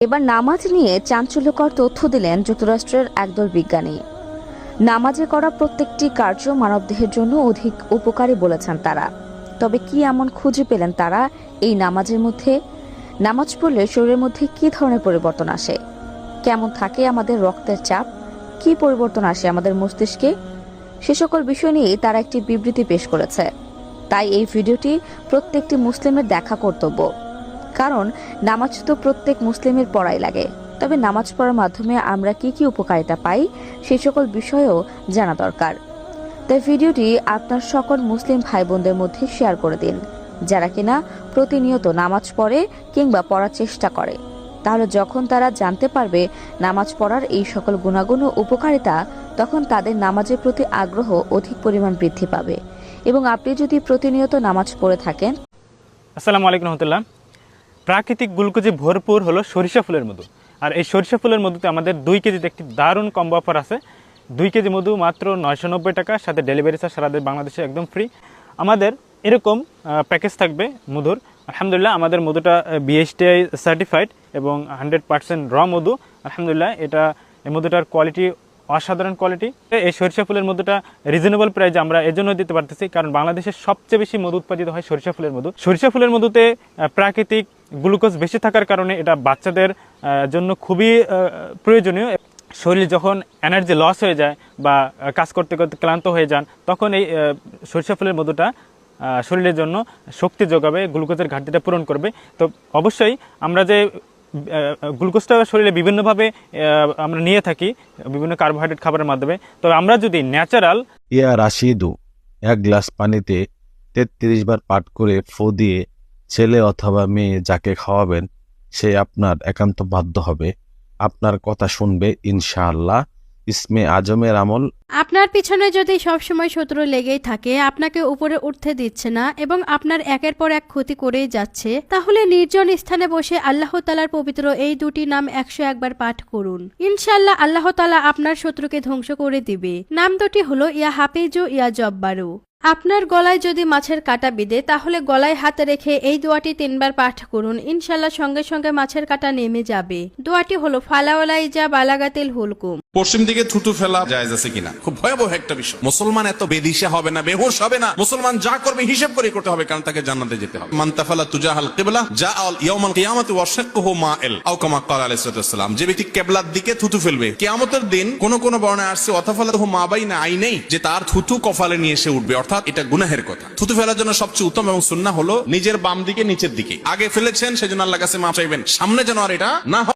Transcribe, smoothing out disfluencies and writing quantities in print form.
এবার নামাজ নিয়ে চাঞ্চল্যকর তথ্য দিলেন যুক্তরাষ্ট্রের একদল বিজ্ঞানী। নামাজে করা প্রত্যেকটি কার্য মানবদেহের জন্য অধিক উপকারী বলেছেন তারা। তবে কি এমন খুঁজে পেলেন তারা এই নামাজের মধ্যে? নামাজ পড়লে শরীরের মধ্যে কি ধরনের পরিবর্তন আসে? কেমন থাকে আমাদের রক্তের চাপ? কি পরিবর্তন আসে আমাদের মস্তিষ্কে? সে সকল বিষয় নিয়ে তারা একটি বিবৃতি পেশ করেছে। তাই এই ভিডিওটি প্রত্যেকটি মুসলিমের দেখা কর্তব্য, কারণ নামাজ তো প্রত্যেক মুসলিমের পড়াই লাগে। তবে নামাজ পড়ার মাধ্যমে আমরা কি কি উপকারিতা পাই সেই সকল বিষয়েও জানা দরকার। তাই ভিডিওটি আপনার সকল মুসলিম ভাই বোনদের মধ্যে শেয়ার করে দিন, যারা কিনা প্রতিনিয়ত নামাজ পড়ে কিংবা পড়ার চেষ্টা করে। তাহলে যখন তারা জানতে পারবে নামাজ পড়ার এই সকল গুণাগুণ ও উপকারিতা, তখন তাদের নামাজের প্রতি আগ্রহ অধিক পরিমাণ বৃদ্ধি পাবে। এবং আপনি যদি প্রতিনিয়ত নামাজ পড়ে থাকেন। আসসালামু আলাইকুম রহমতুল্লাহ। প্রাকৃতিক গ্লুকোজে ভরপুর হলো সরিষা ফুলের মধু। আর এই সরিষা ফুলের মধুতে আমাদের 2 কেজিতে একটি দারুণ কম্বো অফার আছে। 2 কেজি মধু মাত্র 990 টাকা, সাথে ডেলিভারি চার্জ সারা বাংলাদেশে একদম ফ্রি। আমাদের এরকম প্যাকেজ থাকবে মধুর। আলহামদুলিল্লাহ আমাদের মধুটা বিএসটিআই সার্টিফাইড এবং 100% র মধু। আলহামদুলিল্লাহ এই মধুটার কোয়ালিটি অসাধারণ কোয়ালিটি। এই সরিষা ফুলের মধুটা রিজনেবল প্রাইসে আমরা এজন্য দিতে পারতেছি, কারণ বাংলাদেশের সবচেয়ে বেশি মধু উৎপাদিত হয় সরিষা ফুলের মধু। সরিষা ফুলের মধুতে প্রাকৃতিক গ্লুকোজ বেশি থাকার কারণে এটা বাচ্চাদের জন্য খুবই প্রয়োজনীয়। শরীর যখন এনার্জি লস হয়ে যায় বা কাজ করতে করতে ক্লান্ত হয়ে যান, তখন এই সরিষা ফুলের মধুটা শরীরের জন্য শক্তি যোগাবে, গ্লুকোজের ঘাটতিটা পূরণ করবে। তো অবশ্যই আমরা যে গ্লুকোজটা শরীরে বিভিন্নভাবে আমরা নিয়ে থাকি বিভিন্ন কার্বোহাইড্রেট খাবারের মাধ্যমে, তো আমরা যদি ন্যাচারাল ইয়া রাশিদু 1 গ্লাস পানিতে 33 বার পাঠ করে ফু দিয়ে ছেলে অথবা মেয়ে যাকে খাওয়াবেন সে আপনার একান্ত বাধ্য হবে, আপনার কথা শুনবে ইনশাআল্লাহ। ইসমে আজমের আমল। আপনার পিছনে যদি সবসময় শত্রু লেগেই থাকে, আপনাকে উপরে উঠতে দিচ্ছে না এবং আপনার একের পর এক ক্ষতি করেই যাচ্ছে, তাহলে নির্জন স্থানে বসে আল্লাহ তাআলার পবিত্র এই 2টি নাম 101 বার পাঠ করুন। ইনশাআল্লাহ আল্লাহ তাআলা আপনার শত্রুকে ধ্বংস করে দিবে। নাম দুটি হলো ইয়া হাফিজু ইয়া জব্বারু। আপনার গলায় যদি মাছের কাঁটা বিঁধে, তাহলে গলায় হাত রেখে এই দোয়াটি 3 বার পাঠ করুন। ইনশাআল্লাহ সঙ্গে সঙ্গে মাছের কাঁটা নেমে যাবে। দোয়াটি হলো ফালাওয়ালাইজা বালাগাতিল হুলকুম। পশ্চিম দিকে থুতু ফেলা জায়েজ আছে কিনা? খুব ভয়াবহ একটা বিষয়। মুসলমান এত বেদিশা হবে না, বেহুশ হবে না। মুসলমান যা করবে হিসাব করে করতে হবে, কারণ তাকে জান্নাতে যেতে হবে। মান তাফালা তুজাহাল কিবলা জাআল ইয়াউমাল কিয়ামাতি ওয়া শাক্কুহু মাইল আও কামা ক্বালা আলাইহিস সালাম। যে ব্যক্তি কিবলার দিকে থুতু ফেলবে, কিয়ামতের দিন কোন কোন বর্ণনায় আসছে ওয়াতাফালাহু মা বাইনা আইনাই, যে তার থুতু কপালে নিয়ে এসে উঠবে, অর্থাৎ এটা গুনাহের কথা। থুতু ফেলার জন্য সবচেয়ে উত্তম এবং সুন্নাহ হলো নিজের বাম দিকে নিচের দিকে। আগে ফেলেছেন সেজন্য আল্লাহর কাছে মাফ চাইবেন, সামনে যেন আর এটা না হয়।